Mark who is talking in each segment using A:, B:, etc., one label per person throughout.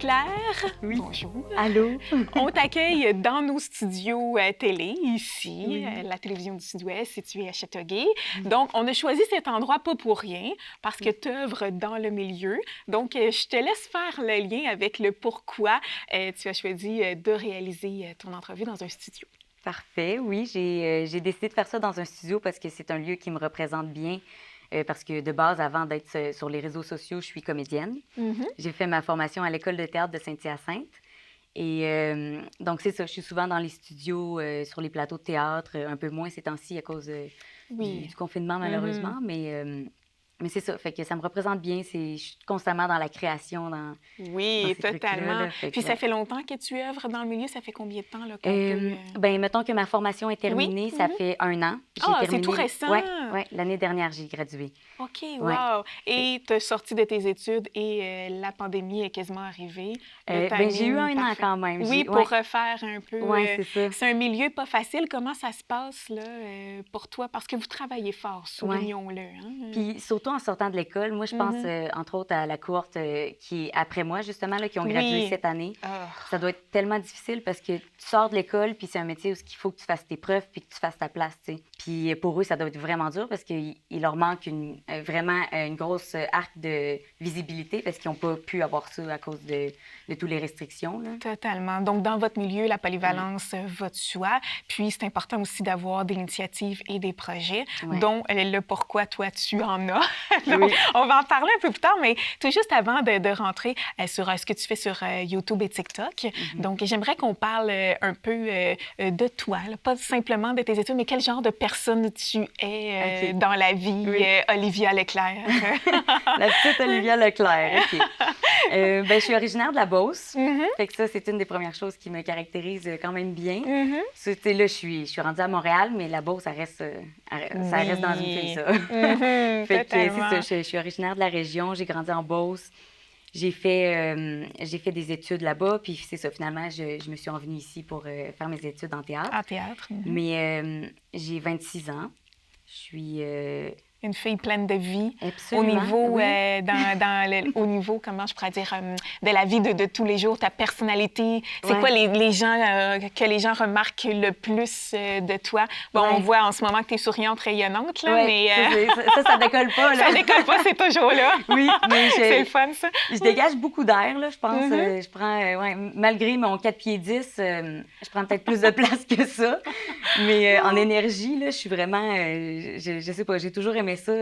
A: Leclerc.
B: Oui.
A: Bonjour.
B: Allô?
A: On t'accueille dans nos studios télé, ici,
B: Oui.
A: la télévision du Sud-Ouest, située à Châteauguay. Donc, on a choisi cet endroit pas pour rien, parce que tu œuvres dans le milieu. Donc, je te laisse faire le lien avec le pourquoi tu as choisi de réaliser ton entrevue dans un studio.
B: Parfait, oui. J'ai décidé de faire ça dans un studio parce que c'est un lieu qui me représente bien. Parce que de base, avant d'être sur les réseaux sociaux, je suis comédienne. J'ai fait ma formation à l'école de théâtre de Saint-Hyacinthe. Et donc, c'est ça, je suis souvent dans les studios, sur les plateaux de théâtre, un peu moins ces temps-ci à cause du confinement, malheureusement. Mais c'est ça, fait que ça me représente bien. Je suis constamment dans la création, dans
A: Oui,
B: ces
A: totalement.
B: trucs-là, là.
A: Puis ça fait longtemps que tu œuvres dans le milieu? Ça fait combien de temps là, qu'on
B: Ben, mettons que ma formation est terminée, ça fait 1 an.
A: C'est tout récent?
B: Oui, l'année dernière, j'ai gradué.
A: OK,
B: Ouais.
A: wow! Et tu as sorti de tes études et la pandémie est quasiment arrivée. Le
B: Ben, j'ai eu
A: timing
B: 1 an
A: parfait.
B: quand même.
A: Oui, pour refaire un peu.
B: Oui, c'est ça.
A: C'est un milieu pas facile. Comment ça se passe là, pour toi? Parce que vous travaillez fort, soulignons-le. Hein?
B: Puis surtout en sortant de l'école, moi, je pense, entre autres, à la cohorte qui est après moi, justement, là, qui ont gradué cette année. Ça doit être tellement difficile parce que tu sors de l'école, puis c'est un métier où il faut que tu fasses tes preuves puis que tu fasses ta place, tu sais. Puis pour eux, ça doit être vraiment dur parce qu'il leur manque vraiment une grosse arc de visibilité parce qu'ils n'ont pas pu avoir ça à cause de toutes les restrictions, là.
A: Totalement. Donc, dans votre milieu, la polyvalence va de soi. Puis, c'est important aussi d'avoir des initiatives et des projets, dont le pourquoi toi, tu en as. Donc, on va en parler un peu plus tard, mais tout juste avant de rentrer sur ce que tu fais sur YouTube et TikTok. Donc, j'aimerais qu'on parle un peu de toi, là. Pas simplement de tes études, mais quel genre de personne tu es dans la vie, Olivia Leclerc.
B: La petite Olivia Leclerc, OK. Ben, je suis originaire de la Beauce. Fait que ça, c'est une des premières choses qui me caractérise quand même bien. Là, je suis rendue à Montréal, mais la Beauce, ça reste dans une fille, ça. Fait que c'est ça, je suis originaire de la région, j'ai grandi en Beauce. J'ai fait des études là-bas, puis c'est ça, finalement, je me suis envenue ici pour faire mes études en théâtre.
A: En théâtre.
B: Mais j'ai 26 ans. Je suis...
A: Une fille pleine de vie.
B: Absolument,
A: Au niveau, au niveau, comment je pourrais dire, de la vie de tous les jours, ta personnalité. C'est quoi les gens, que les gens remarquent le plus de toi? Bon, on voit en ce moment que tu es souriante, rayonnante, là, mais...
B: Ça décolle pas, là.
A: Ça décolle pas, c'est toujours là.
B: Oui, mais
A: c'est le fun, ça.
B: Je dégage beaucoup d'air, là, je pense. Je prends, malgré mon 4 pieds 10, je prends peut-être plus de place que ça. Mais en énergie, là, je suis vraiment... je sais pas, j'ai toujours aimé ça.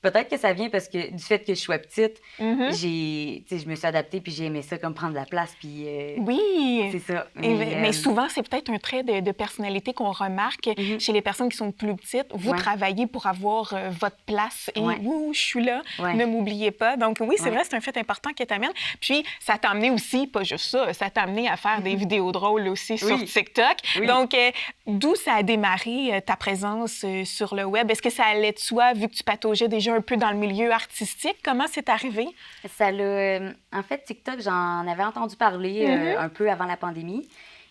B: Peut-être que ça vient parce que du fait que je sois petite, je me suis adaptée puis j'ai aimé ça comme prendre la place. Puis,
A: oui!
B: C'est ça.
A: Mais souvent, c'est peut-être un trait de personnalité qu'on remarque chez les personnes qui sont plus petites. Vous travaillez pour avoir votre place et je suis là, ne m'oubliez pas. Donc oui, c'est vrai, c'est un fait important qui t'amène. Puis ça t'a amené aussi, pas juste ça t'a amené à faire des vidéos drôles aussi sur TikTok. Donc d'où ça a démarré ta présence sur le web? Est-ce que ça allait de soi vu que tu pataugeais déjà un peu dans le milieu artistique? Comment c'est arrivé?
B: En fait, TikTok, j'en avais entendu parler un peu avant la pandémie.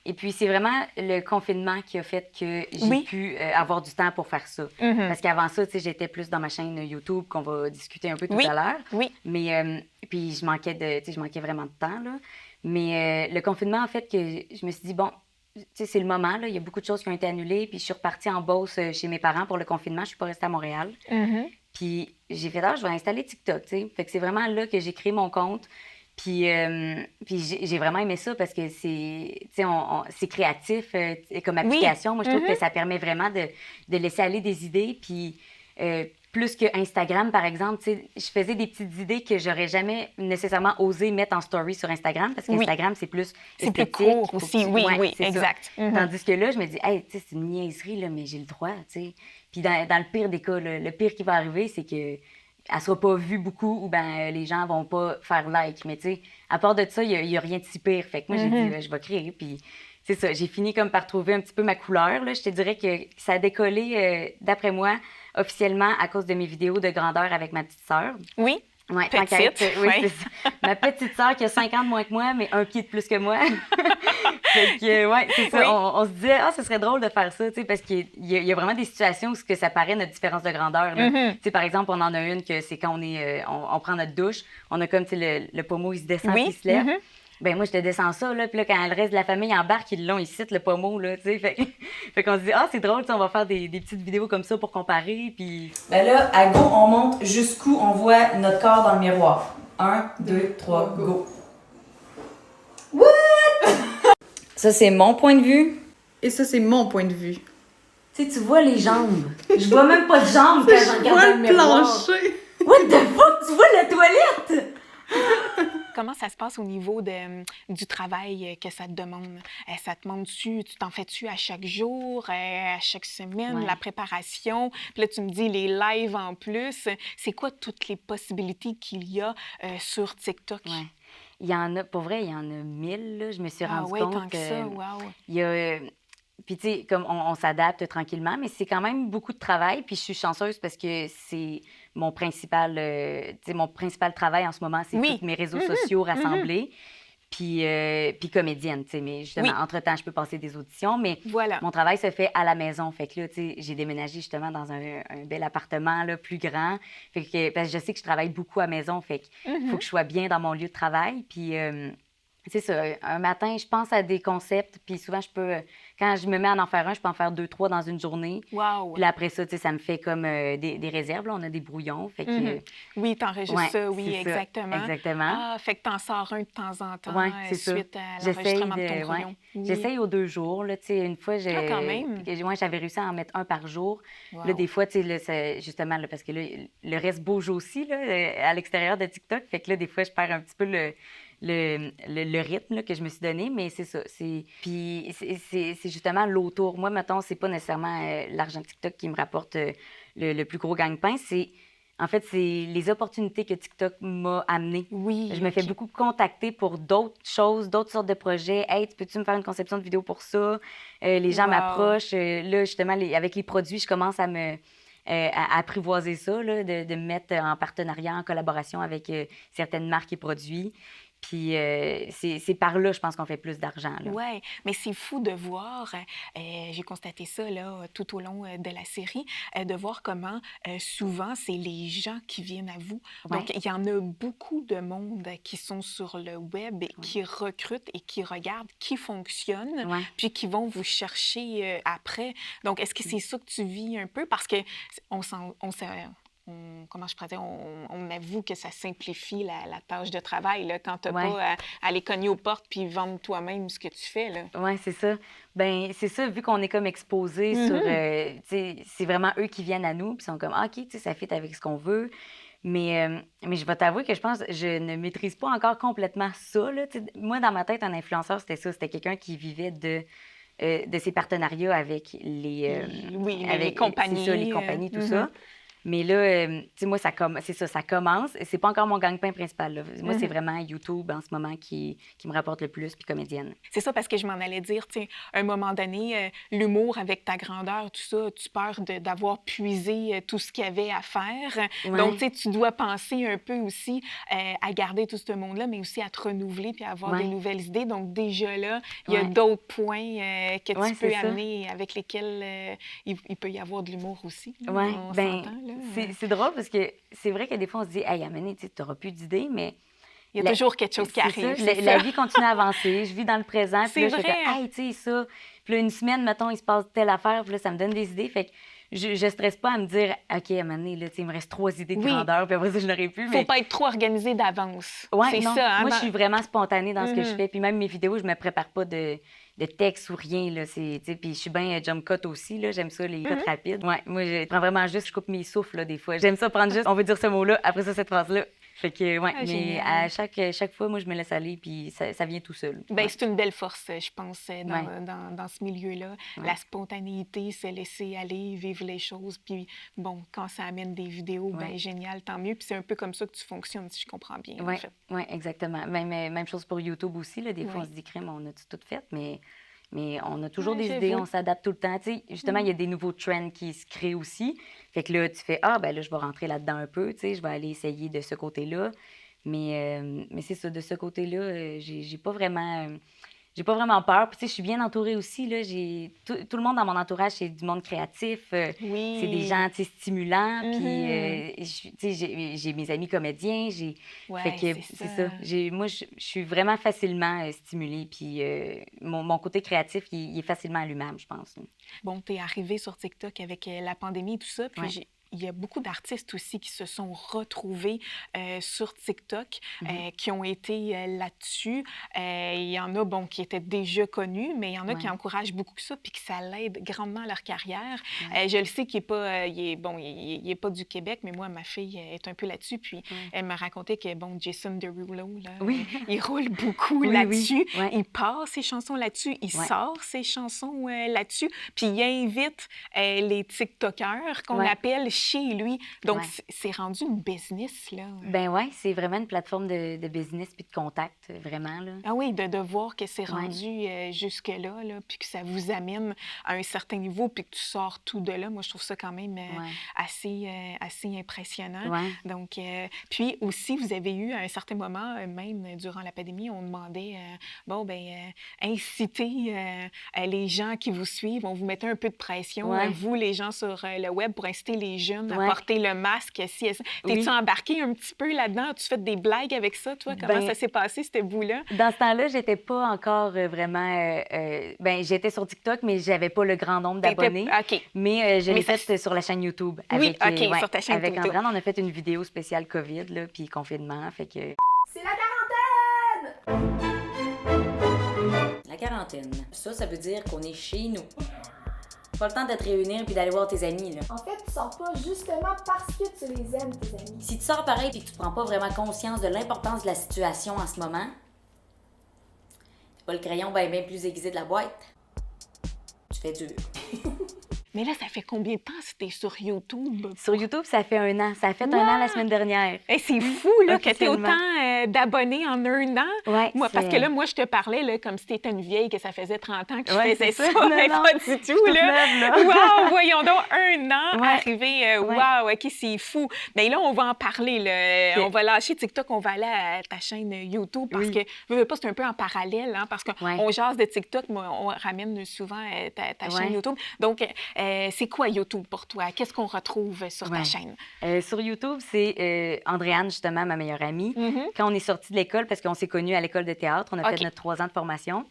B: Et puis, c'est vraiment le confinement qui a fait que j'ai pu avoir du temps pour faire ça. Parce qu'avant ça, tu sais, j'étais plus dans ma chaîne YouTube qu'on va discuter un peu tout à l'heure. Mais puis, je manquais vraiment de temps, là. Mais le confinement, en fait, que je me suis dit, bon, tu sais, c'est le moment, là. Il y a beaucoup de choses qui ont été annulées. Puis, je suis repartie en Beauce chez mes parents pour le confinement. Je suis pas restée à Montréal. Puis j'ai fait, je vais installer TikTok, tu sais. Fait que c'est vraiment là que j'ai créé mon compte. Puis j'ai vraiment aimé ça parce que c'est créatif comme application. Moi, je trouve que ça permet vraiment de laisser aller des idées. Puis plus que Instagram, par exemple, tu sais, je faisais des petites idées que j'aurais jamais nécessairement osé mettre en story sur Instagram parce qu'Instagram, c'est plus esthétique.
A: Plus court aussi, oui, exact.
B: Tandis que là, je me dis, hey, tu sais, c'est une niaiserie, là, mais j'ai le droit, tu sais. Puis dans le pire des cas, le pire qui va arriver, c'est qu'elle ne sera pas vue beaucoup ou ben les gens vont pas faire like. Mais tu sais, à part de ça, il y a rien de si pire. Fait que moi, j'ai dit, je vais créer. Puis c'est ça, j'ai fini comme par trouver un petit peu ma couleur, là. Je te dirais que ça a décollé, d'après moi, officiellement à cause de mes vidéos de grandeur avec ma petite sœur.
A: Oui.
B: Ouais,
A: petite.
B: C'est ça. Ma petite sœur qui a 5 ans de moins que moi, mais 1 pied de plus que moi. Fait que, c'est ça. On se disait, ce serait drôle de faire ça, tu sais, parce qu'il y a vraiment des situations où ça paraît notre différence de grandeur. Tu sais, par exemple, on en a une que c'est quand on prend notre douche, on a comme, tu sais, le pommeau, il se descend, il se lève. Ben moi, je te descends ça, là, puis là, quand le reste de la famille embarque, ils l'ont ici, le pommeau, là, tu sais. Fait qu'on se dit, ah, c'est drôle, on va faire des petites vidéos comme ça pour comparer, puis...
C: Ben là, à go, on monte jusqu'où on voit notre corps dans le miroir. 1, 2, 3, go. What? Ça, c'est mon point de vue.
D: Et ça, c'est mon point de vue.
C: Tu sais, tu vois les jambes. Je vois même pas de jambes quand je regarde dans le miroir.
D: plancher.
C: What the fuck? Tu vois la toilette?
A: Comment ça se passe au niveau du travail que ça te demande? Ça te demande-tu, tu t'en fais-tu à chaque jour, à chaque semaine,
B: Ouais.
A: la préparation? Puis là, tu me dis les lives en plus. C'est quoi toutes les possibilités qu'il y a sur TikTok?
B: Ouais. Il y en a, pour vrai, il y en a 1000, là. Je me suis rendu
A: ouais,
B: compte
A: tant que ça, wow.
B: il y a... Puis, tu sais, comme on s'adapte tranquillement, mais c'est quand même beaucoup de travail. Puis, je suis chanceuse parce que c'est mon principal, mon principal travail en ce moment, c'est tous mes réseaux sociaux rassemblés. Puis comédienne, tu sais. Mais justement, entre-temps, je peux passer des auditions, mais mon travail se fait à la maison. Fait que là, tu sais, j'ai déménagé justement dans un bel appartement, là, plus grand. Fait que, parce que je sais que je travaille beaucoup à maison, fait qu'il faut que je sois bien dans mon lieu de travail. Puis... c'est ça, un matin, je pense à des concepts, puis souvent, quand je me mets à en faire un, je peux en faire 2, 3 dans une journée.
A: Wow!
B: Puis là, après ça, tu sais, ça me fait comme des réserves. Là, on a des brouillons, fait que...
A: Oui, t'enregistres ça, oui, exactement.
B: Exactement.
A: Ah, fait que t'en sors un de temps en temps suite à
B: J'essaye
A: l'enregistrement de ton brouillon.
B: J'essaye aux 2 jours, là, tu sais, une fois,
A: quand même!
B: J'avais réussi à en mettre un par jour.
A: Wow.
B: Là, des fois, tu sais, justement, là, parce que là, le reste bouge aussi, là, à l'extérieur de TikTok, fait que là, des fois, je perds un petit peu le rythme là, que je me suis donné, mais c'est ça. Puis c'est justement l'autour. Moi, mettons, c'est pas nécessairement l'argent de TikTok qui me rapporte le plus gros gagne-pain. En fait, c'est les opportunités que TikTok m'a amenées.
A: Oui.
B: Je me fais beaucoup contacter pour d'autres choses, d'autres sortes de projets. « Hey, peux-tu me faire une conception de vidéo pour ça? » Les gens m'approchent. Là, justement, avec les produits, je commence à apprivoiser ça, là, de me mettre en partenariat, en collaboration avec certaines marques et produits. Puis c'est par là, je pense qu'on fait plus d'argent.
A: Oui, mais c'est fou de voir, j'ai constaté ça là, tout au long de la série, de voir comment souvent c'est les gens qui viennent à vous.
B: Ouais.
A: Donc, il y en a beaucoup de monde qui sont sur le web, qui recrutent et qui regardent, qui fonctionnent, puis qui vont vous chercher après. Donc, est-ce que c'est ça que tu vis un peu? Parce que comment je pourrais dire, on avoue que ça simplifie la tâche de travail là, quand tu n'as pas à aller cogner aux portes puis vendre toi-même ce que tu fais.
B: Oui, c'est ça. Bien, c'est ça, vu qu'on est comme exposé sur... c'est vraiment eux qui viennent à nous, puis ils sont comme, ah, OK, ça fit avec ce qu'on veut. Mais je vais t'avouer que je pense que je ne maîtrise pas encore complètement ça. Là. Moi, dans ma tête, un influenceur, c'était ça. C'était quelqu'un qui vivait de ses partenariats avec
A: les compagnies.
B: C'est ça, les compagnies, tout ça. Mais là, tu sais, moi, ça commence. C'est pas encore mon gagne-pain principal. Là. Moi, c'est vraiment YouTube en ce moment qui me rapporte le plus, puis comédienne.
A: C'est ça, parce que je m'en allais dire, tu sais, à un moment donné, l'humour avec ta grandeur, tout ça, tu peur d'avoir puisé tout ce qu'il y avait à faire. Donc, tu sais, tu dois penser un peu aussi à garder tout ce monde-là, mais aussi à te renouveler puis à avoir des nouvelles idées. Donc, déjà là, il y a d'autres points que tu peux amener avec lesquels il peut y avoir de l'humour aussi.
B: Oui, bien,
A: là.
B: C'est drôle parce que c'est vrai que des fois, on se dit, hey, Amélie, tu n'auras plus d'idées, mais.
A: Il y a toujours quelque chose qui arrive.
B: La vie continue à avancer. Je vis dans le présent. Puis là, je fais, hey, tu sais, ça. Puis là, une semaine, mettons, il se passe telle affaire. Puis là, ça me donne des idées. Fait que je stresse pas à me dire, OK, Amélie, là, il me reste 3 idées de grandeur. Puis après ça, je n'aurai plus.
A: Faut pas être trop organisé d'avance.
B: C'est ça. Moi, je suis vraiment spontanée dans ce que je fais. Puis même mes vidéos, je me prépare pas de texte ou rien. Là, puis je suis bien jump cut aussi. Là, j'aime ça, les cuts rapides. Ouais, moi, je prends vraiment juste, je coupe mes souffles là, des fois. J'aime ça prendre juste, on veut dire ce mot-là, après ça, cette phrase-là. Fait que, mais à chaque fois, moi, je me laisse aller, puis ça vient tout seul.
A: Bien, c'est une belle force, je pense, dans ce milieu-là. La spontanéité, se laisser aller, vivre les choses. Puis, bon, quand ça amène des vidéos, bien, génial, tant mieux. Puis c'est un peu comme ça que tu fonctionnes, si je comprends bien, en fait.
B: Oui, exactement. Même chose pour YouTube aussi. Là, des fois, on se dit, crème, on a tout fait, mais on a toujours des idées, on s'adapte tout le temps. Tu sais, justement, il y a des nouveaux trends qui se créent aussi. Fait que là, tu fais, ben là, je vais rentrer là-dedans un peu, tu sais, je vais aller essayer de ce côté-là. Mais c'est ça, de ce côté-là, j'ai pas vraiment... j'ai pas vraiment peur. Puis, tu sais, je suis bien entourée aussi, là. Tout le monde dans mon entourage, c'est du monde créatif.
A: Oui.
B: C'est des gens, tu sais, stimulants. Puis, tu sais, j'ai mes amis comédiens. Fait que c'est ça. Moi, je suis vraiment facilement stimulée. Puis, mon côté créatif, il est facilement allumable, je pense.
A: Bon, t'es arrivée sur TikTok avec la pandémie et tout ça. Puis, il y a beaucoup d'artistes aussi qui se sont retrouvés sur TikTok, qui ont été là-dessus. Il y en a, bon, qui étaient déjà connus, mais il y en a qui encouragent beaucoup ça puis que ça l'aide grandement à leur carrière. Je le sais qu'il n'est pas, il est pas du Québec, mais moi, ma fille est un peu là-dessus. Puis elle me racontait que, bon, Jason Derulo, là, il roule beaucoup là-dessus.
B: Oui.
A: Il passe ses chansons là-dessus. Il sort ses chansons là-dessus. Puis il invite les TikTokers qu'on appelle chez lui. Donc, c'est rendu une business, là.
B: Ben ouais, c'est vraiment une plateforme de business puis de contact, vraiment, là.
A: Ah oui, de voir que c'est rendu jusque-là, là, puis que ça vous amène à un certain niveau, puis que tu sors tout de là. Moi, je trouve ça quand même assez impressionnant. Donc, puis aussi, vous avez eu, à un certain moment, même durant la pandémie, on demandait, inciter les gens qui vous suivent, on vous mettait un peu de pression, vous, les gens sur le web, pour inciter les jeunes à porter le masque. T'es-tu embarqué un petit peu là-dedans? As-tu fait des blagues avec ça, toi? Comment ça s'est passé, ce bout-là?
B: Dans ce temps-là, j'étais pas encore vraiment... j'étais sur TikTok, mais j'avais pas le grand nombre d'abonnés. Mais je l'ai fait sur la chaîne YouTube. Avec,
A: sur ta chaîne
B: avec
A: YouTube.
B: Andréane, on a fait une vidéo spéciale COVID, là, puis confinement, fait que...
E: C'est la quarantaine!
C: La quarantaine, ça veut dire qu'on est chez nous. Pas le temps de te réunir puis d'aller voir tes amis, là.
E: En fait, tu sors pas justement parce que tu les aimes, tes amis.
C: Si tu sors pareil puis que tu prends pas vraiment conscience de l'importance de la situation en ce moment, c'est pas le crayon bien plus aiguisé de la boîte. Tu fais dur.
A: Mais là, ça fait combien de temps que t'es sur YouTube?
B: Sur YouTube, ça fait 1 an. Ça a fait 1 an la semaine dernière.
A: C'est fou, là, que t'aies autant d'abonnés en 1 an. Parce que là, moi, je te parlais là, comme si t'étais une vieille, que ça faisait 30 ans que je faisais ça. Mais pas du tout, là. Wow, voyons donc, 1 an arrivé. Wow, OK, c'est fou. Mais là, on va en parler, là. On va lâcher TikTok, on va aller à ta chaîne YouTube parce que, je veux pas, c'est un peu en parallèle, hein, parce qu'on jase de TikTok, mais on ramène souvent ta chaîne YouTube. Donc, c'est quoi YouTube pour toi? Qu'est-ce qu'on retrouve sur ta chaîne?
B: Sur YouTube, c'est Andréane, justement, ma meilleure amie. Quand on est sortis de l'école, parce qu'on s'est connus à l'école de théâtre, on a fait notre 3 ans de formation.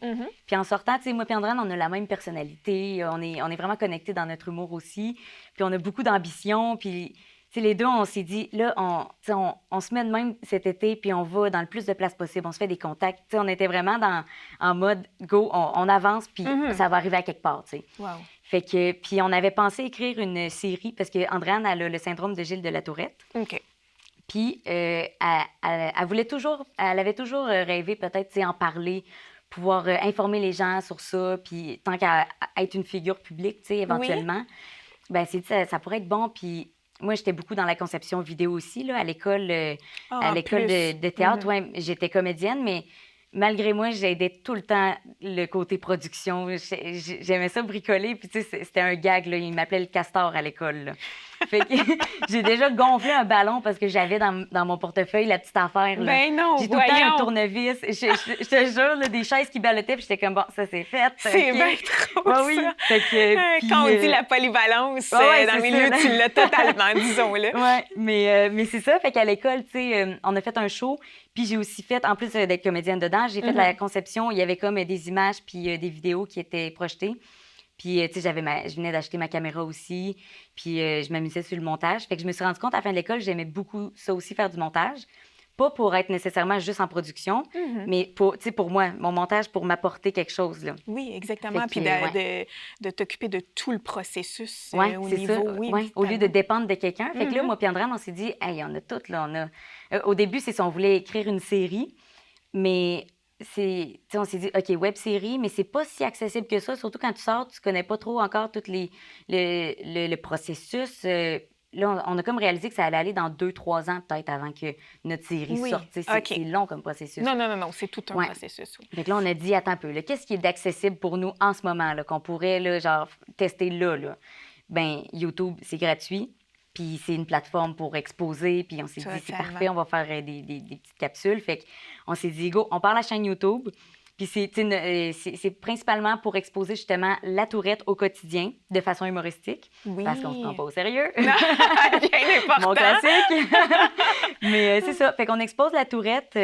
B: Puis en sortant, tu sais, moi et Andréane, on a la même personnalité. On est vraiment connectés dans notre humour aussi. Puis on a beaucoup d'ambition. Puis, tu sais, les deux, on s'est dit, là, on se met de même cet été, puis on va dans le plus de places possible. On se fait des contacts. Tu sais, on était vraiment en mode, go, on avance, puis ça va arriver à quelque part, tu sais.
A: Wow.
B: Fait que, puis on avait pensé écrire une série, parce qu'Andréane, elle a le syndrome de Gilles de la Tourette.
A: OK.
B: Puis elle avait toujours rêvé peut-être, tu sais, en parler, pouvoir informer les gens sur ça, puis tant qu'à être une figure publique, tu sais, éventuellement, ben c'est dit, ça pourrait être bon, puis moi, j'étais beaucoup dans la conception vidéo aussi, là, à l'école de théâtre. J'étais comédienne, mais malgré moi, j'aidais tout le temps le côté production. J'aimais ça bricoler, puis tu sais, c'était un gag, là. Il m'appelait le castor à l'école, là. Fait que j'ai déjà gonflé un ballon parce que j'avais dans mon portefeuille la petite affaire, là.
A: Ben non,
B: j'ai tout le temps un tournevis. Je te jure, là, des chaises qui ballottaient, puis j'étais comme, bon, ça, c'est fait.
A: C'est bien trop, ça.
B: Fait que,
A: quand on dit la polyvalence, dans le milieu, tu l'as totalement, disons-le.
B: Mais c'est ça. Fait qu'à l'école, tu sais, on a fait un show, puis j'ai aussi fait, en plus d'être comédienne dedans, j'ai fait la conception. Il y avait comme des images puis des vidéos qui étaient projetées. Puis, tu sais, je venais d'acheter ma caméra aussi, puis je m'amusais sur le montage. Fait que je me suis rendu compte, à la fin de l'école, j'aimais beaucoup ça aussi, faire du montage. Pas pour être nécessairement juste en production, mais pour moi, mon montage, pour m'apporter quelque chose, là.
A: Oui, exactement. Puis de t'occuper de tout le processus au
B: c'est
A: niveau...
B: ça. Au lieu de dépendre de quelqu'un. Fait que là, moi puis Andréane, on s'est dit, hey, on a tout, là. Au début, c'est ça, on voulait écrire une série, mais... on s'est dit, OK, web-série, mais c'est pas si accessible que ça. Surtout quand tu sors, tu connais pas trop encore tout le processus. Là, on a comme réalisé que ça allait aller dans 2-3 ans peut-être avant que notre série sorte. C'est long comme processus.
A: Non, c'est tout un processus. Oui.
B: Donc là, on a dit, attends un peu, qu'est-ce qui est d'accessible pour nous en ce moment, là, qu'on pourrait là, genre, tester là? Ben, YouTube, c'est gratuit. Puis c'est une plateforme pour exposer. Puis on s'est dit, c'est parfait, on va faire des petites capsules. Fait qu'on s'est dit, go, on part la chaîne YouTube. Puis c'est principalement pour exposer justement la tourette au quotidien de façon humoristique.
A: Oui.
B: Parce qu'on se prend pas au sérieux.
A: Bien important.
B: Mon classique. Mais c'est ça. Fait qu'on expose la tourette.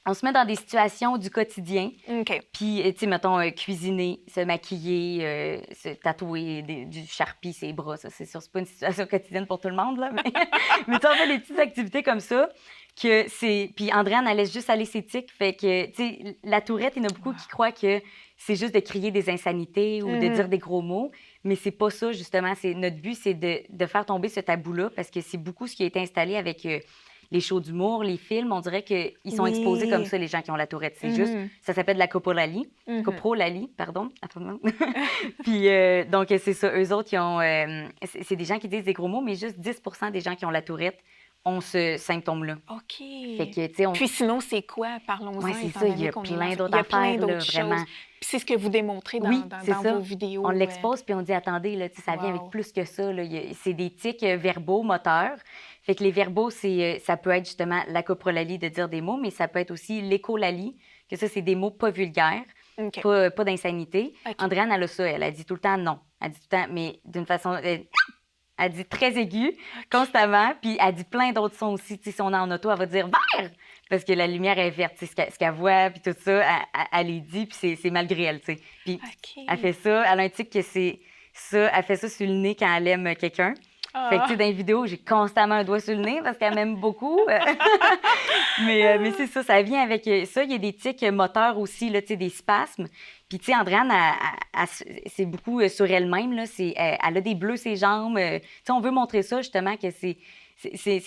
B: On se met dans des situations du quotidien.
A: OK.
B: Puis, tu sais, mettons, cuisiner, se maquiller, se tatouer du charpie ses bras. Ça, c'est sûr, c'est pas une situation quotidienne pour tout le monde, là. Mais tu sais, on fait des petites activités comme ça. Que c'est... Puis Andréane, elle laisse juste aller ses tics. Fait que, tu sais, la tourette, il y en a beaucoup qui croient que c'est juste de crier des insanités ou de dire des gros mots. Mais c'est pas ça, justement. Notre but, c'est de faire tomber ce tabou-là parce que c'est beaucoup ce qui a été installé avec les shows d'humour, les films. On dirait qu'ils sont exposés comme ça, les gens qui ont la tourette. C'est juste... Ça s'appelle de la coprolalie. Coprolalie, pardon. Puis, donc, c'est ça. Eux autres, ils ont... c'est des gens qui disent des gros mots, mais juste 10 des gens qui ont la tourette ont ce symptôme-là.
A: OK.
B: Fait que, tu sais,
A: Puis sinon, c'est quoi? Parlons-en.
B: Oui, c'est ça. Il y a plein d'autres affaires, là, vraiment.
A: Puis c'est ce que vous démontrez dans vos vidéos.
B: On l'expose, puis on dit, attendez, là, ça vient avec plus que ça. C'est des tics verbaux, moteurs. Fait que les verbaux, ça peut être justement la coprolalie de dire des mots, mais ça peut être aussi l'écolalie, que ça, c'est des mots pas vulgaires, pas d'insanité. Okay. Andréane, elle a ça. Elle a dit tout le temps non. Elle dit tout le temps, mais d'une façon... Elle dit très aiguë, constamment, puis elle dit plein d'autres sons aussi. Tu sais, si on est en auto, elle va dire « vert », parce que la lumière est verte. Tu sais, ce qu'elle voit, puis tout ça, elle les dit, puis c'est malgré elle, tu sais. Puis elle fait ça, elle a un tic que c'est ça, elle fait ça sur le nez quand elle aime quelqu'un. Fait que, tu sais, dans les vidéos, j'ai constamment un doigt sur le nez parce qu'elle m'aime beaucoup. mais c'est ça, ça vient avec ça. Il y a des tics moteurs aussi, là, tu sais, des spasmes. Puis, tu sais, Andréane, c'est beaucoup sur elle-même, là. Elle a des bleus ses jambes. Tu sais, on veut montrer ça, justement, que c'est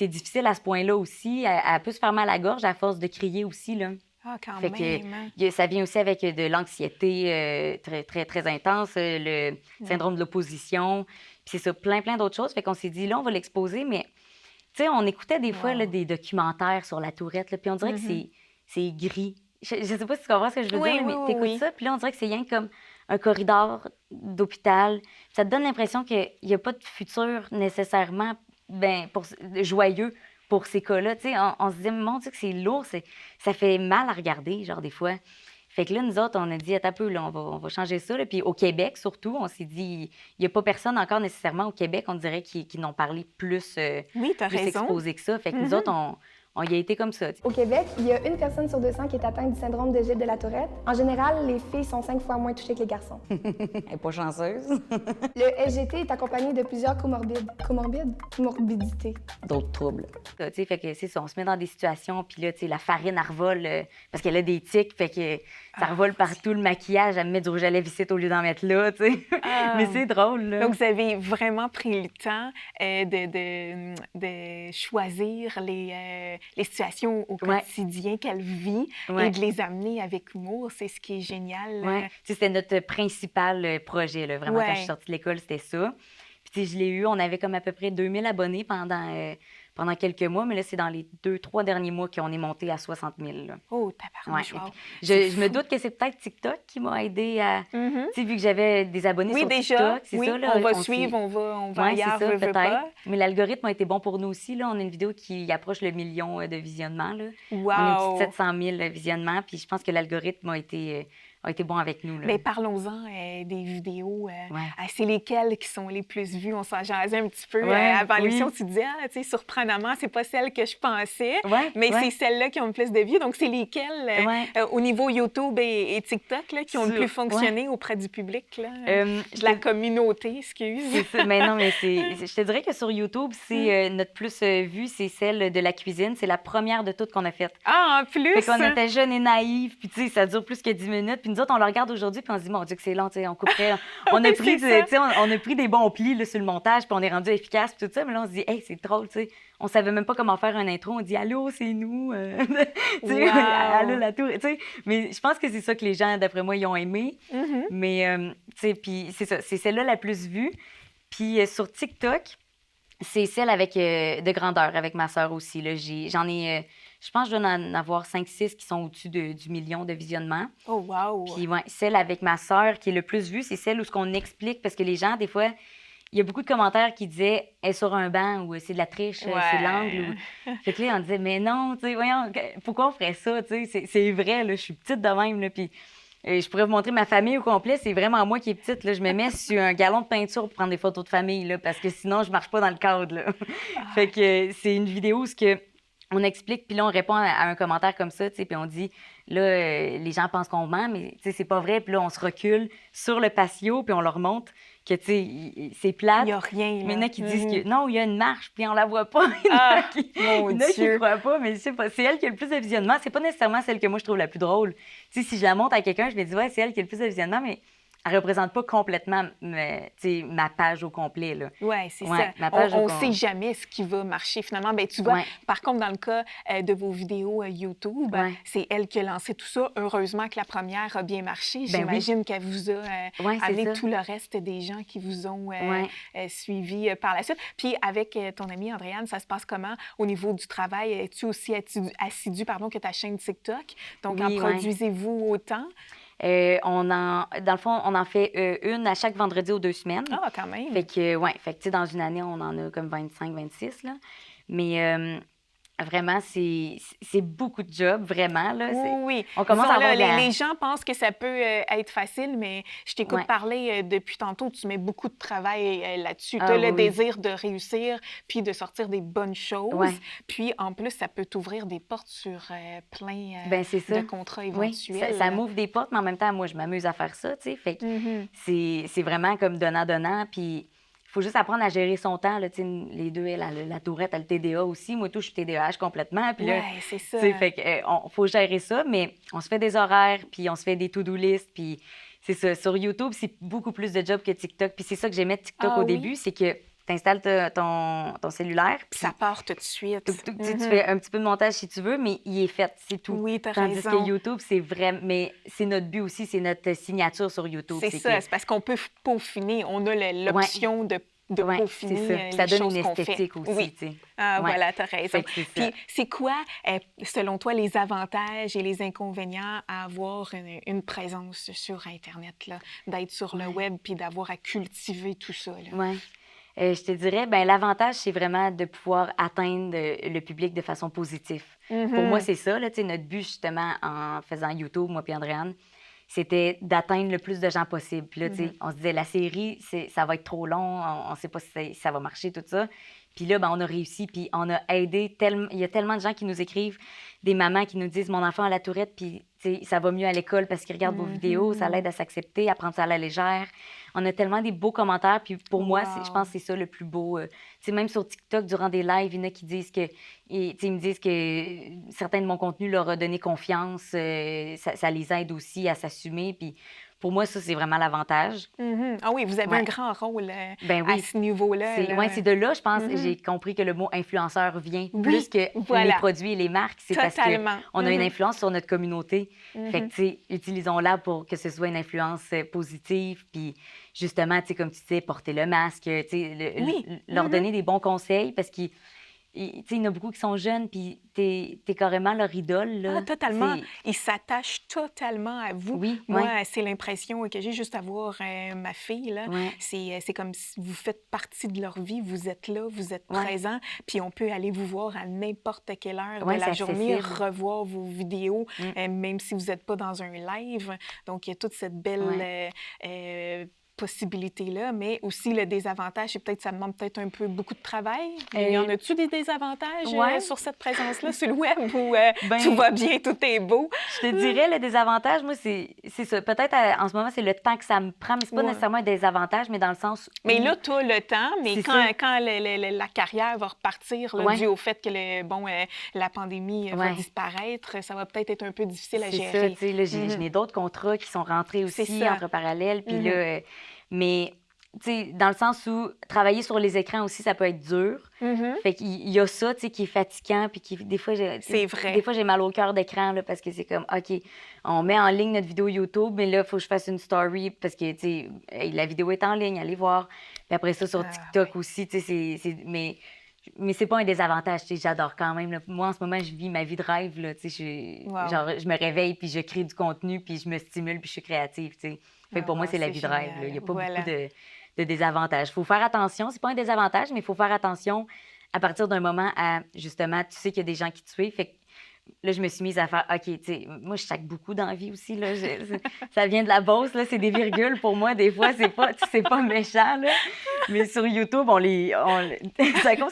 B: difficile à ce point-là aussi. Elle peut se faire mal à la gorge à force de crier aussi, là.
A: Ah, quand
B: fait
A: même.
B: Que, ça vient aussi avec de l'anxiété très, très, très intense, le syndrome de l'opposition. Puis c'est ça, plein d'autres choses. Fait qu'on s'est dit, là, on va l'exposer, mais, tu sais, on écoutait des fois là, des documentaires sur la tourette, là, puis on dirait que c'est gris. Je sais pas si tu comprends ce que je veux dire, mais t'écoutes ça, puis là, on dirait que c'est rien comme un corridor d'hôpital. Ça te donne l'impression qu'il n'y a pas de futur nécessairement joyeux pour ces cas-là. Tu sais, on se disait, mon Dieu, que c'est lourd, ça fait mal à regarder, genre, des fois. Fait que là, nous autres, on a dit, attends un peu, là, on va changer ça. Là. Puis au Québec, surtout, on s'est dit, il n'y a pas personne encore nécessairement au Québec, on dirait, qui n'ont parlé plus, plus exposé que ça. Fait que nous autres, on y a été comme ça.
E: Au Québec, il y a une personne sur 200 qui est atteinte du syndrome de Gilles de la Tourette. En général, les filles sont 5 fois moins touchées que les garçons.
B: Elle n'est pas chanceuse.
E: Le SGT est accompagné de plusieurs comorbidités.
B: D'autres troubles. Tu sais, fait que c'est ça, on se met dans des situations, puis là, tu sais, la farine, elle revole parce qu'elle a des tics, fait que ça revole partout, le maquillage, elle me met du rouge à lèvres ici au lieu d'en mettre là, tu sais. Mais c'est drôle, là.
A: Donc, vous avez vraiment pris le temps de choisir les situations au quotidien qu'elle vit et de les amener avec humour. C'est ce qui est génial.
B: Oui, c'était notre principal projet, là, vraiment, quand je suis sortie de l'école, c'était ça. Puis, je l'ai eu, on avait comme à peu près 2000 abonnés pendant quelques mois, mais là, c'est dans les 2-3 derniers mois qu'on est monté à 60 000. Là.
A: Oh, tabarnouche, wow.
B: Je me doute que c'est peut-être TikTok qui m'a aidé à... Tu sais, vu que j'avais des abonnés sur TikTok, c'est ça, là.
A: On va suivre, on va ailleurs,
B: c'est ça,
A: peut-être. Pas.
B: Mais l'algorithme a été bon pour nous aussi, là. On a une vidéo qui approche le 1 million de visionnements, là.
A: Wow.
B: On a une petite 700 000 visionnements, puis je pense que l'algorithme a été bon avec nous. Là.
A: Bien, parlons-en des vidéos. C'est lesquelles qui sont les plus vues? On s'en jasait un petit peu avant l'émission. Tu disais, tu sais, surprenamment, c'est pas celle que je pensais, mais c'est celles-là qui ont le plus de vues. Donc, c'est lesquelles, au niveau YouTube et TikTok, là, qui ont le plus fonctionné auprès du public, là, de la communauté, excuse.
B: C'est ça. Mais non, mais je te dirais que sur YouTube, c'est notre plus vue, c'est celle de la cuisine. C'est la première de toutes qu'on a faite.
A: Ah, en plus!
B: Fait qu'on était jeunes et naïfs, puis tu sais, ça dure plus que 10 minutes. Puis nous autres, on le regarde aujourd'hui, puis on se dit, mon Dieu, que c'est long, tu sais, on couperait. On a pris des bons plis là, sur le montage, puis on est rendu efficace, puis tout ça. Mais là, on se dit, hey, c'est drôle, tu sais. On savait même pas comment faire un intro. On dit, allô, c'est nous. Tu sais, allô, la tour. Tu sais, mais je pense que c'est ça que les gens, d'après moi, ils ont aimé. Mais, tu sais, puis c'est ça, c'est celle-là la plus vue. Puis sur TikTok, c'est celle avec de grandeur, avec ma sœur aussi. Là. J'en ai. Je pense que je dois en avoir 5-6 qui sont au-dessus du million de visionnements.
A: Oh, wow!
B: Puis, celle avec ma sœur qui est le plus vue, c'est celle où ce qu'on explique, parce que les gens, des fois, il y a beaucoup de commentaires qui disaient « Elle est sur un banc » ou « C'est de la triche, c'est l'angle. » Fait que là, on disait « Mais non, tu sais, voyons, pourquoi on ferait ça? Tu sais, c'est vrai, là, je suis petite de même, là, puis je pourrais vous montrer ma famille au complet. C'est vraiment moi qui est petite, là. Je me mets sur un galon de peinture pour prendre des photos de famille, là, parce que sinon, je marche pas dans le cadre, là. Fait que c'est une vidéo où on explique, puis là, on répond à un commentaire comme ça, tu sais, puis on dit, là, les gens pensent qu'on ment, mais tu sais, c'est pas vrai. Puis là, on se recule sur le patio, puis on leur montre que, tu sais, c'est plate.
A: Il n'y a rien, là.
B: Mais il y en a qui disent que non, il y a une marche, puis on la voit pas. Il y en a qui ne croient pas, mais je sais pas, c'est elle qui a le plus de visionnement. C'est pas nécessairement celle que moi, je trouve la plus drôle. Tu sais, si je la montre à quelqu'un, je me dis, ouais, c'est elle qui a le plus de visionnement, mais elle représente pas complètement ma page au complet.
A: Oui, c'est ça. On ne sait jamais ce qui va marcher. Finalement, ben, tu vois, par contre, dans le cas de vos vidéos YouTube, c'est elle qui a lancé tout ça. Heureusement que la première a bien marché. J'imagine qu'elle vous a amené tout le reste des gens qui vous ont suivi par la suite. Puis avec ton amie Andréane, ça se passe comment au niveau du travail? Es-tu aussi assidue que ta chaîne TikTok? Donc, en produisez-vous autant?
B: Dans le fond, on en fait une à chaque vendredi aux 2 semaines.
A: Ah, quand même!
B: Fait que dans une année, on en a comme 25, 26, là. Mais vraiment, c'est beaucoup de job, vraiment, là.
A: Oui.
B: On commence à avoir
A: les gens pensent que ça peut être facile, mais je t'écoute parler depuis tantôt, tu mets beaucoup de travail là-dessus. Tu as le désir de réussir, puis de sortir des bonnes choses. Puis, en plus, ça peut t'ouvrir des portes sur plein de contrats éventuels.
B: Oui, ça m'ouvre des portes, mais en même temps, moi, je m'amuse à faire ça, tu sais. Fait que c'est vraiment comme donnant-donnant, puis il faut juste apprendre à gérer son temps. Là, les deux, la tourette, elle a le TDA aussi. Moi, tout, je suis TDAH complètement. Oui,
A: c'est ça.
B: Fait que, faut gérer ça, mais on se fait des horaires, puis on se fait des to-do list, puis c'est ça. Sur YouTube, c'est beaucoup plus de job que TikTok. Puis c'est ça que j'aimais de TikTok au début, c'est que tu installes ton cellulaire.
A: Puis ça part tout de suite.
B: Tu fais un petit peu de montage si tu veux, mais il est fait, c'est tout.
A: Oui, t'as
B: raison.
A: raison.
B: Tandis que YouTube, c'est vrai, mais c'est notre but aussi, c'est notre signature sur YouTube.
A: C'est ça, c'est parce qu'on peut peaufiner. On a l'option de peaufiner
B: ça donne une
A: esthétique
B: esthétique aussi, tu sais.
A: Voilà, t'as raison. Puis c'est quoi, selon toi, les avantages et les inconvénients à avoir une présence sur Internet, là, d'être sur le web puis d'avoir à cultiver tout ça?
B: Oui. Je te dirais, l'avantage, c'est vraiment de pouvoir atteindre le public de façon positive. Pour moi, c'est ça, là, notre but, justement, en faisant YouTube, moi puis Andréane, c'était d'atteindre le plus de gens possible. Puis là, on se disait, la série, ça va être trop long, on ne sait pas si ça va marcher, tout ça. Puis là, on a réussi, puis on a aidé tellement... Il y a tellement de gens qui nous écrivent, des mamans qui nous disent « Mon enfant a la tourette, puis ça va mieux à l'école parce qu'il regarde vos vidéos, ça l'aide à s'accepter, à prendre ça à la légère. » On a tellement des beaux commentaires, puis pour moi, je pense que c'est ça le plus beau. Même sur TikTok, durant des lives, il y en a qui disent que... ils me disent que certains de mon contenu leur a donné confiance, ça les aide aussi à s'assumer, puis... Pour moi, ça, c'est vraiment l'avantage.
A: Ah oui, vous avez un grand rôle à ce niveau-là.
B: C'est de là, je pense, j'ai compris que le mot influenceur vient plus que les produits et les marques. C'est parce qu'on a une influence sur notre communauté. Fait que, tu sais, utilisons-la pour que ce soit une influence positive. Puis, justement, tu sais, comme tu disais, porter le masque, tu sais, leur donner des bons conseils parce qu'il il y en a beaucoup qui sont jeunes, puis t'es carrément leur idole. Là.
A: Ah, totalement. Ils s'attachent totalement à vous.
B: Oui,
A: moi, c'est l'impression que j'ai juste à voir ma fille. Là. C'est comme si vous faites partie de leur vie. Vous êtes là, vous êtes présent, puis on peut aller vous voir à n'importe quelle heure de la journée, revoir vos vidéos, même si vous n'êtes pas dans un live. Donc, il y a toute cette belle... possibilité-là, mais aussi le désavantage, c'est peut-être ça demande peut-être un peu beaucoup de travail. Y en a-tu des désavantages sur cette présence-là sur le web où tout va bien, tout est beau?
B: Je te dirais, le désavantage, moi, c'est ça. Peut-être en ce moment, c'est le temps que ça me prend, mais c'est pas nécessairement un désavantage, mais dans le sens...
A: Mais là, tu as le temps, mais quand la carrière va repartir, là, dû au fait que la pandémie va disparaître, ça va peut-être être un peu difficile à gérer.
B: C'est ça, tu sais, là, j'ai d'autres contrats qui sont rentrés aussi entre parallèles, puis là... Mais, tu sais, dans le sens où travailler sur les écrans aussi, ça peut être dur. Fait qu'il y a ça, tu sais, qui est fatigant, puis qui, des fois, j'ai mal au cœur d'écran, là, parce que c'est comme, OK, on met en ligne notre vidéo YouTube, mais là, il faut que je fasse une story, parce que, tu sais, la vidéo est en ligne, allez voir. Puis après ça, sur TikTok aussi, tu sais, mais c'est pas un désavantage, tu sais, j'adore quand même. Là. Moi, en ce moment, je vis ma vie de rêve, là, tu sais, genre, je me réveille, puis je crée du contenu, puis je me stimule, puis je suis créative, tu sais. Fait que pour moi, c'est la vie de rêve. Il n'y a pas beaucoup désavantages. Il faut faire attention. C'est pas un désavantage, mais il faut faire attention à partir d'un moment à, justement, tu sais qu'il y a des gens qui te suivent. Fait que là, je me suis mise à faire, OK, tu sais, moi, je sac beaucoup dans la vie aussi, là. Ça vient de la bosse, là, c'est des virgules pour moi. Des fois, c'est pas méchant, là. Mais sur YouTube,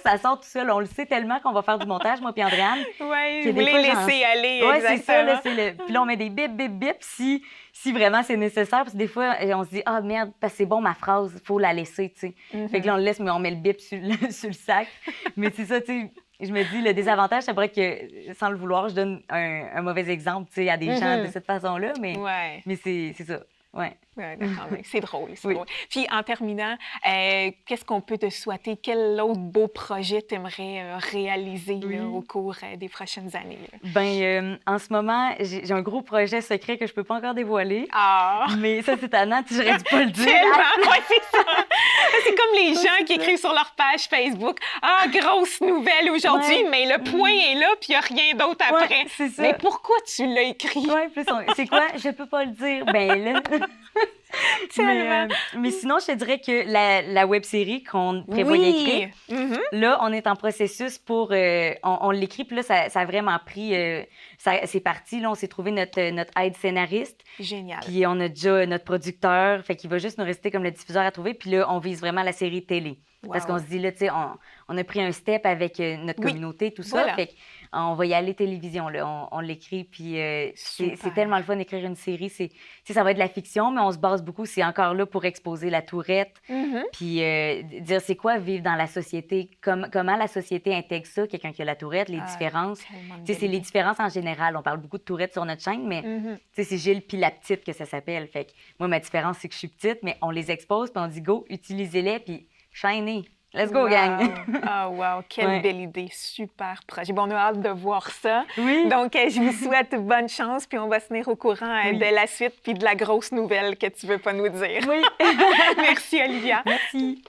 B: ça sort tout seul. On le sait tellement qu'on va faire du montage, moi puis Andréane.
A: Oui, vous les laissez aller,
B: ouais,
A: exactement.
B: c'est ça, là, Puis là, on met des bip, bip, bip si vraiment c'est nécessaire. Parce que des fois, on se dit, ah merde, parce que c'est bon, ma phrase, il faut la laisser, tu sais. Fait que là, on le laisse, mais on met le bip sur le sac. Mais c'est ça, tu sais. Je me dis, le désavantage, c'est vrai que, sans le vouloir, je donne un mauvais exemple, tu sais, à des gens de cette façon-là, mais c'est ça, ouais.
A: Ouais, d'accord, c'est drôle, drôle. Puis, en terminant, qu'est-ce qu'on peut te souhaiter? Quel autre beau projet t'aimerais réaliser là, au cours des prochaines années?
B: Bien, en ce moment, j'ai un gros projet secret que je peux pas encore dévoiler.
A: Ah!
B: Mais ça, c'est tannant, j'aurais dû pas le dire.
A: Ouais, c'est ça! C'est comme les gens qui écrivent sur leur page Facebook « Ah, grosse nouvelle aujourd'hui, mais le point est là, puis il n'y a rien d'autre après.
B: Ouais, c'est ça.
A: Mais pourquoi tu l'as écrit?
B: Oui, plus c'est quoi? Je peux pas le dire. Ben là... mais sinon, je te dirais que la web-série qu'on prévoyait écrire, là, on est en processus pour... on l'écrit, puis là, ça a vraiment pris... c'est parti, là, on s'est trouvé notre aide scénariste.
A: Génial.
B: Puis on a déjà notre producteur, fait qu'il va juste nous rester comme le diffuseur à trouver, puis là, on vise vraiment la série télé. Wow. Parce qu'on se dit, là, tu sais, on a pris un step avec notre communauté, tout ça, fait qu'on va y aller télévision, là, on l'écrit, puis c'est tellement le fun d'écrire une série, ça va être de la fiction, mais on se base beaucoup, c'est encore là pour exposer la tourette, puis dire c'est quoi vivre dans la société, comment la société intègre ça, quelqu'un qui a la tourette, les différences, tu sais, c'est les différences en général, on parle beaucoup de tourette sur notre chaîne, mais tu sais, c'est Gilles puis la petite que ça s'appelle, fait que moi, ma différence, c'est que je suis petite, mais on les expose, puis on dit go, utilisez-les, puis shiny. Let's go, gang!
A: Ah, wow! Quelle belle idée! Super projet. Bon, on a hâte de voir ça.
B: Oui.
A: Donc, je vous souhaite bonne chance, puis on va se tenir au courant de la suite, puis de la grosse nouvelle que tu veux pas nous dire.
B: Oui.
A: Merci, Olivia.
B: Merci.